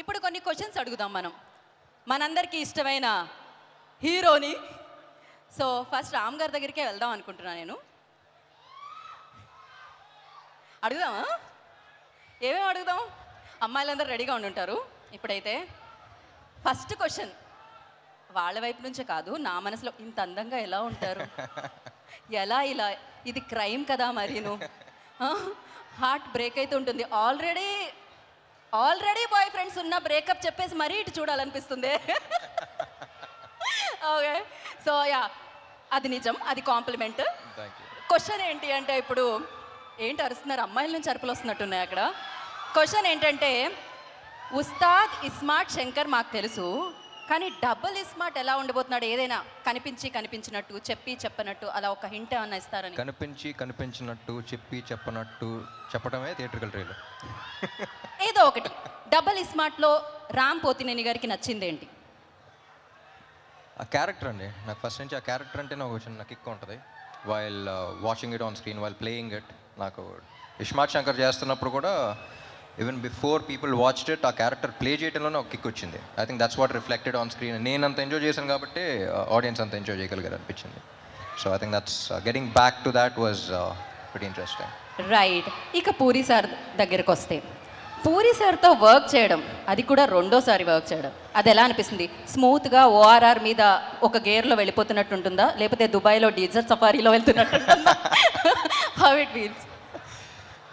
ఇప్పుడు కొన్ని క్వశ్చన్స్ అడుగుదాం మనం మనందరికీ ఇష్టమైన హీరోని. సో ఫస్ట్ రామ్ గారి దగ్గరికే వెళ్దాం అనుకుంటున్నాను నేను. అడుగుదామా? ఏమేమి అడుగుదాం? అమ్మాయిలందరూ రెడీగా ఉండుంటారు. ఇప్పుడైతే ఫస్ట్ క్వశ్చన్ వాళ్ళ వైపు నుంచే కాదు, నా మనసులో ఇంత అందంగా ఎలా ఉంటారు, ఎలా ఇలా, ఇది క్రైమ్ కదా మరీను, హార్ట్ బ్రేక్ అయితే ఉంటుంది. ఆల్రెడీ బాయ్ ఫ్రెండ్స్ ఉన్న బ్రేకప్ చెప్పేసి మరీ ఇటు చూడాలనిపిస్తుంది. ఓకే, సో యా, అది నిజం, అది కాంప్లిమెంట్. క్వశ్చన్ ఏంటి అంటే, ఇప్పుడు ఏంటి అరుస్తున్నారు? అమ్మాయిల నుంచి అరుపులు వస్తున్నట్టున్నాయి అక్కడ. క్వశ్చన్ ఏంటంటే, ఉస్తాద్ ఇస్మార్ట్ శంకర్ మాకు తెలుసు, కానీ డబుల్ ఇస్మార్ట్ ఎలా ఉండబోతున్నాడు? ఏదైనా కనిపించినట్టు చెప్పి చెప్పనట్టు అలా ఒక హింట్ ఏమన్నా ఇస్తారని. కనిపించినట్టు చెప్పడమే థియేట్రికల్ ట్రైలర్. ఏదో ఒకటి. డబుల్ ఇస్మార్ట్లో రామ్ పోతినేని గారికి నచ్చింది ఏంటి? ఆ క్యారెక్టర్ అండి. నాకు ఫస్ట్ నుంచి ఆ క్యారెక్టర్ అంటే నాకు చిన్న కిక్ ఉంటుంది. While watching it on screen, while playing it. నాకు ఇస్మార్ట్ శంకర్ చేస్తున్నప్పుడు కూడా even before people watched it, ఆ క్యారెక్టర్ ప్లే చేయడంలోనే ఒక కిక్ వచ్చింది. I think that's what reflected on screen. నేను అంత ఎంజాయ్ చేశాను కాబట్టి ఆడియన్స్ అంత ఎంజాయ్ చేయగలిగారు అనిపించింది. So I think that's getting back to that was very interesting. Right. ఇక పూరి సార్ దగ్గరికి వస్తే, పూరి సార్తో వర్క్ చేయడం, అది కూడా రెండోసారి వర్క్ చేయడం, అది ఎలా అనిపిస్తుంది? స్మూత్గా ఓఆర్ఆర్ మీద ఒక గేర్లో వెళ్ళిపోతున్నట్టు ఉంటుందా, లేకపోతే దుబాయ్లో డీజర్ సఫారీలో వెళ్తున్నట్టు ఉంటుందా? How it feels?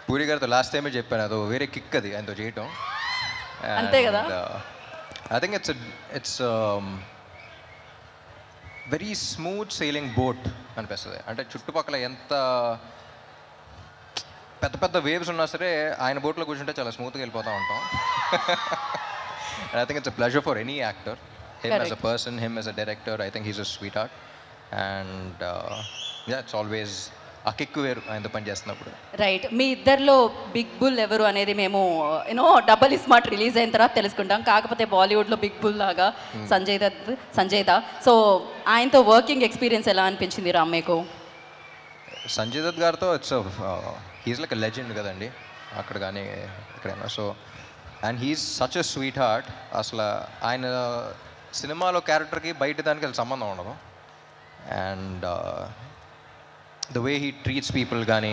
పూరి గారితో లాస్ట్ టైమే చెప్పాను, అది వేరే కిక్ అది ఆయనతో చేయటం. అంతే కదా. I think it's very smooth sailing boat అనిపిస్తుంది. అంటే చుట్టుపక్కల ఎంత పెద్ద పెద్ద వేవ్స్ ఉన్నా సరే ఆయన బోట్లో కూర్చుంటే చాలా స్మూత్గా వెళ్ళిపోతూ ఉంటాం. I think it's a pleasure for any actor, him as a person, him as a director. I think he's a sweet heart and it's always ఆ కిక్ వేరు ఆయనతో పని చేస్తున్నప్పుడు. రైట్. మీ ఇద్దరిలో బిగ్ బుల్ ఎవరు అనేది మేము డబల్ ఇస్మార్ట్ రిలీజ్ అయిన తర్వాత తెలుసుకుంటాం. కాకపోతే బాలీవుడ్లో బిగ్ బుల్ లాగా సంజయ్ దత్. సో ఆయనతో వర్కింగ్ ఎక్స్పీరియన్స్ ఎలా అనిపించింది రామ్ మీకు? సంజయ్ దత్ గారితో it's he's like a legend కదండి, అక్కడ కానీ ఎక్కడైనా. So and he's such a sweet heart. అసలు ఆయన సినిమాలో క్యారెక్టర్కి బయట దానికి అసలు సంబంధం ఉండదు. And the way he treats people కానీ,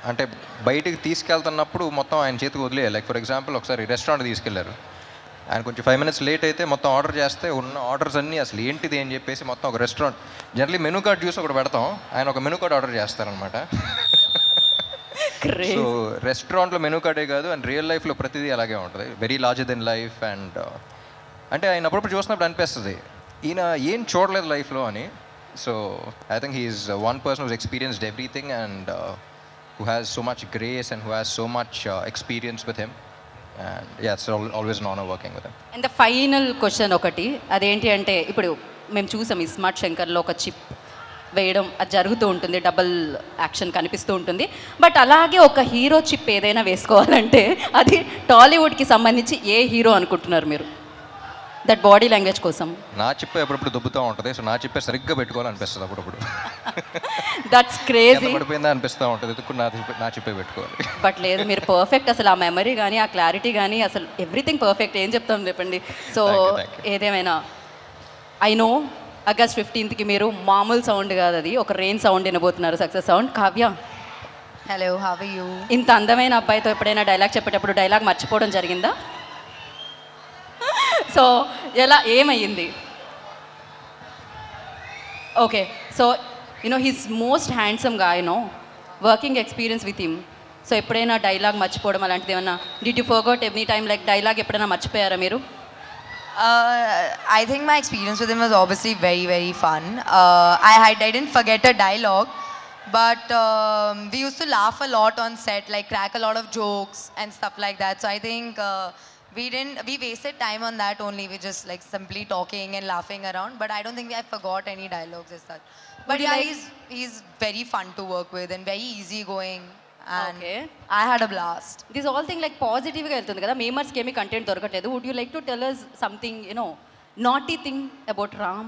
అంటే బయటికి తీసుకెళ్తున్నప్పుడు మొత్తం ఆయన చేతికి వదిలేయాలి. లైక్ ఫర్ ఎగ్జాంపుల్ ఒకసారి రెస్టారెంట్ తీసుకెళ్లారు, ఆయన కొంచెం 5 minutes లేట్ అయితే మొత్తం ఆర్డర్ చేస్తే ఉన్న ఆర్డర్స్ అన్నీ అసలు ఏంటిది అని చెప్పేసి మొత్తం ఒక రెస్టారెంట్ జనరల్లీ మెనూ కార్డ్ చూసి ఒకటి పెడతాం, ఆయన ఒక మెనూ కార్డ్ ఆర్డర్ చేస్తారనమాట. సో రెస్టారెంట్లో మెనూ కార్డే కాదు, అండ్ రియల్ లైఫ్లో ప్రతిదీ అలాగే ఉంటుంది, very larger than life. And అంటే ఆయన అప్పుడప్పుడు చూసినప్పుడు అనిపిస్తుంది ఈయన ఏం చూడలేదు లైఫ్లో అని. So I think he is one person who's experienced everything and who has so much grace and who has so much experience with him. And yeah, it's always an honor working with him. And the final question ఒకటి, అదేంటి అంటే, ఇప్పుడు మేము చూసాం ఇస్మార్ట్ శంకర్లో ఒక chip వేయడం అది జరుగుతూ ఉంటుంది, డబుల్ యాక్షన్ కనిపిస్తూ ఉంటుంది. బట్ అలాగే ఒక హీరో చిప్ ఏదైనా వేసుకోవాలంటే అది టాలీవుడ్కి సంబంధించి ఏ హీరో అనుకుంటున్నారు మీరు? దట్ బాడీ లాంగ్వేజ్ కోసం నా చిప్పే అప్పుడప్పుడు దుబ్బుతూ ఉంటుంది. సో నా చిప్పే సరిగ్గా పెట్టుకోవాలనిపిస్తుంది అప్పుడప్పుడు. That's crazy. పడిపోయిందా అనిపిస్తూ ఉంటుంది, ఎదుర్కొని నా చిప్పే పెట్టుకోవాలి. బట్ లేదు, మీరు పర్ఫెక్ట్. అసలు ఆ మెమరీ కానీ ఆ క్లారిటీ కానీ అసలు ఎవ్రీథింగ్ పర్ఫెక్ట్. ఏం చెప్తాం చెప్పండి. సో ఏదేమైనా ఐ నో August 15th మీరు మామూలు సౌండ్ కాదు, అది ఒక రెయిన్ సౌండ్ వినబోతున్నారు, success sound. Kavya, hello, how are you? ఇంత అందమైన అబ్బాయితో ఎప్పుడైనా డైలాగ్ చెప్పేటప్పుడు డైలాగ్ మర్చిపోవడం జరిగిందా? సో ఎలా ఏమయ్యింది? Okay, so he's most handsome గా, working experience with him. So ఎప్పుడైనా డైలాగ్ మర్చిపోవడం అలాంటిది ఏమన్నా, did you forget any time like dialogue ఎప్పుడైనా మర్చిపోయారా మీరు? I think my experience with him was obviously very, very fun. I didn't forget a dialogue, but we used to laugh a lot on set, like crack a lot of jokes and stuff like that. So I think we wasted time on that only. We just like simply talking and laughing around, but I don't think I forgot any dialogues as such. But yeah, he's very fun to work with and very easygoing. And okay, I had a blast. This all thing like positive గా వెళ్తుంది కదా, మేమర్స్కి ఏమీ content దొరకట్లేదు. Would you like to tell us something, naughty thing about Ram?